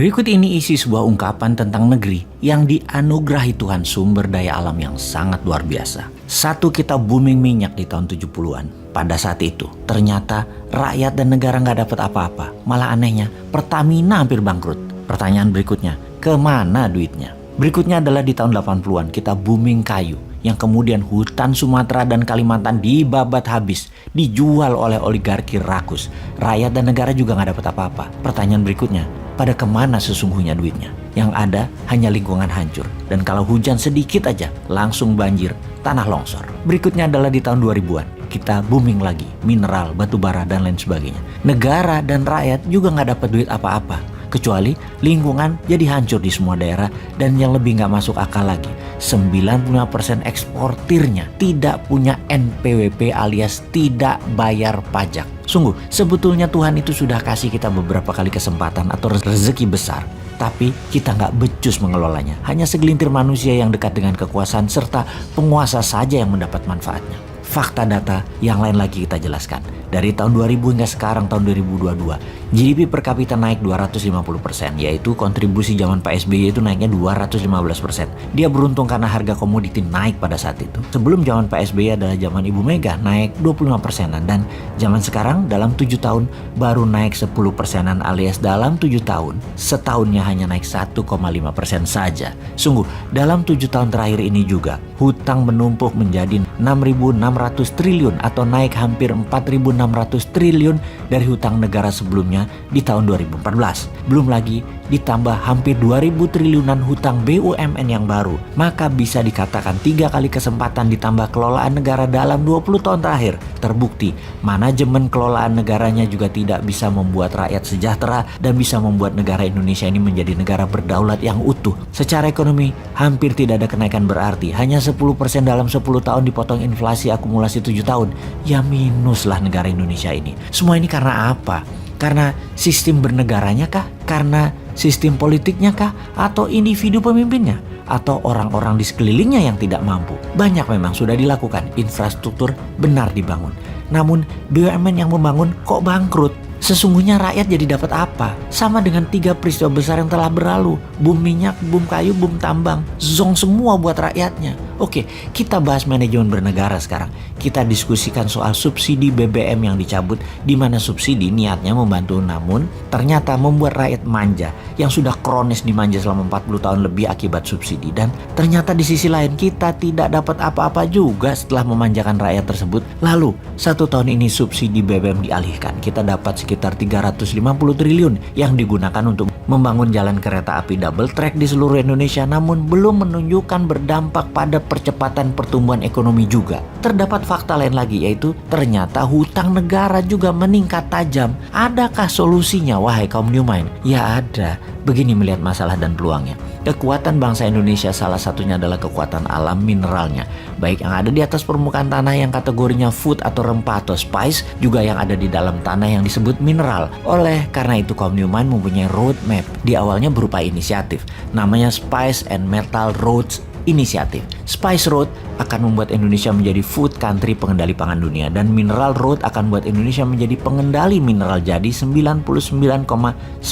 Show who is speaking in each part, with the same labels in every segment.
Speaker 1: Berikut ini isi sebuah ungkapan tentang negeri yang dianugerahi Tuhan sumber daya alam yang sangat luar biasa. Satu, kita booming minyak di tahun 70-an. Pada saat itu, ternyata rakyat dan negara nggak dapat apa-apa. Malah anehnya, Pertamina hampir bangkrut. Pertanyaan berikutnya, kemana duitnya? Berikutnya adalah di tahun 80-an, kita booming kayu. Yang kemudian hutan Sumatera dan Kalimantan dibabat habis, dijual oleh oligarki rakus. Rakyat dan negara juga nggak dapat apa-apa. Pertanyaan berikutnya, pada kemana sesungguhnya duitnya? Yang ada hanya lingkungan hancur. Dan kalau hujan sedikit aja, langsung banjir, tanah longsor. Berikutnya adalah di tahun 2000-an. Kita booming lagi, mineral, batu bara, dan lain sebagainya. Negara dan rakyat juga nggak dapat duit apa-apa. Kecuali lingkungan jadi hancur di semua daerah, dan yang lebih nggak masuk akal lagi, 95% eksportirnya tidak punya NPWP alias tidak bayar pajak. Sungguh, sebetulnya Tuhan itu sudah kasih kita beberapa kali kesempatan atau rezeki besar, tapi kita nggak becus mengelolanya. Hanya segelintir manusia yang dekat dengan kekuasaan serta penguasa saja yang mendapat manfaatnya. Fakta data yang lain lagi kita jelaskan. Dari tahun 2000 hingga sekarang tahun 2022, GDP per kapita naik 250%, yaitu kontribusi zaman Pak SBY itu naiknya 215%. Dia beruntung karena harga komoditi naik pada saat itu. Sebelum zaman Pak SBY adalah zaman Ibu Mega, naik 25%-an. Dan zaman sekarang dalam 7 tahun baru naik 10%-an, alias dalam 7 tahun, setahunnya hanya naik 1,5% saja. Sungguh, dalam 7 tahun terakhir ini juga, hutang menumpuk menjadi 6.600 triliun atau naik hampir 4.600 triliun dari hutang negara sebelumnya di tahun 2014. Belum lagi ditambah hampir 2.000 triliunan hutang BUMN yang baru. Maka bisa dikatakan 3 kali kesempatan ditambah kelolaan negara dalam 20 tahun terakhir. Terbukti manajemen kelolaan negaranya juga tidak bisa membuat rakyat sejahtera dan bisa membuat negara Indonesia ini menjadi negara berdaulat yang utuh. Secara ekonomi hampir tidak ada kenaikan berarti. Hanya 10% dalam 10 tahun dipotong inflasi akumulasi 7 tahun. Ya minus lah negara Indonesia ini. Semua ini karena apa? Karena sistem bernegaranya kah? Karena sistem politiknya kah? Atau individu pemimpinnya? Atau orang-orang di sekelilingnya yang tidak mampu? Banyak memang sudah dilakukan. Infrastruktur benar dibangun. Namun BUMN yang membangun kok bangkrut? Sesungguhnya rakyat jadi dapat apa? Sama dengan 3 peristiwa besar yang telah berlalu. Boom minyak, boom kayu, boom tambang. Zong semua buat rakyatnya. Oke, kita bahas manajemen bernegara sekarang. Kita diskusikan soal subsidi BBM yang dicabut, di mana subsidi niatnya membantu namun ternyata membuat rakyat manja yang sudah kronis dimanja selama 40 tahun lebih akibat subsidi. Dan ternyata di sisi lain kita tidak dapat apa-apa juga setelah memanjakan rakyat tersebut. Lalu 1 tahun ini subsidi BBM dialihkan. Kita dapat sekitar 350 triliun yang digunakan untuk membangun jalan kereta api double track di seluruh Indonesia, namun belum menunjukkan berdampak pada percepatan pertumbuhan ekonomi juga. Terdapat fakta lain lagi, yaitu ternyata hutang negara juga meningkat tajam. Adakah solusinya, wahai kaum New Mind? Ya ada. Begini melihat masalah dan peluangnya. Kekuatan bangsa Indonesia salah satunya adalah kekuatan alam mineralnya. Baik yang ada di atas permukaan tanah yang kategorinya food atau rempah atau spice, juga yang ada di dalam tanah yang disebut mineral. Oleh karena itu kaum New Mind mempunyai roadmap. Di awalnya berupa inisiatif. Namanya Spice and Metal Roads Initiative. Spice Road akan membuat Indonesia menjadi food country pengendali pangan dunia, dan Mineral Road akan membuat Indonesia menjadi pengendali mineral jadi 99,9%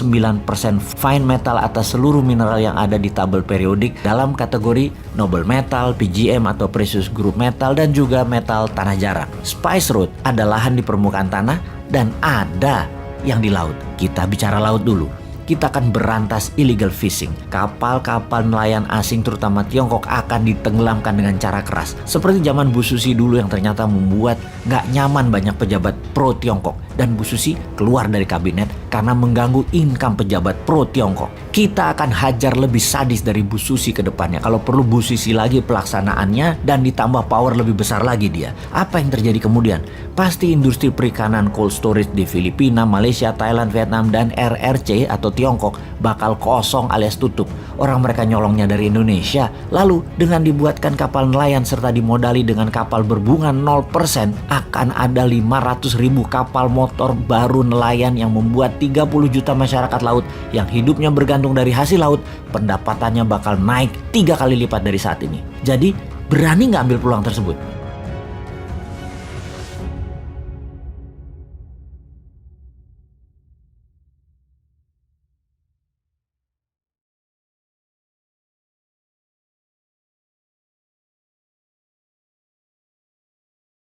Speaker 1: fine metal atas seluruh mineral yang ada di tabel periodik dalam kategori noble metal, PGM atau precious group metal, dan juga metal tanah jarang. Spice Road ada lahan di permukaan tanah dan ada yang di laut. Kita bicara laut dulu. Kita akan berantas illegal fishing. Kapal-kapal nelayan asing terutama Tiongkok akan ditenggelamkan dengan cara keras. Seperti zaman Bu Susi dulu yang ternyata membuat gak nyaman banyak pejabat pro Tiongkok. Dan Bu Susi keluar dari kabinet karena mengganggu income pejabat pro Tiongkok. Kita akan hajar lebih sadis dari Bu Susi ke depannya. Kalau perlu Bu Susi lagi pelaksanaannya dan ditambah power lebih besar lagi dia. Apa yang terjadi kemudian? Pasti industri perikanan cold storage di Filipina, Malaysia, Thailand, Vietnam, dan RRC atau Tiongkok bakal kosong alias tutup. Orang mereka nyolongnya dari Indonesia. Lalu dengan dibuatkan kapal nelayan serta dimodali dengan kapal berbunga 0%, akan ada 500.000 kapal motor baru nelayan yang membuat 30 juta masyarakat laut yang hidupnya bergantung dari hasil laut, pendapatannya bakal naik 3 kali lipat dari saat ini. Jadi berani nggak ambil peluang tersebut?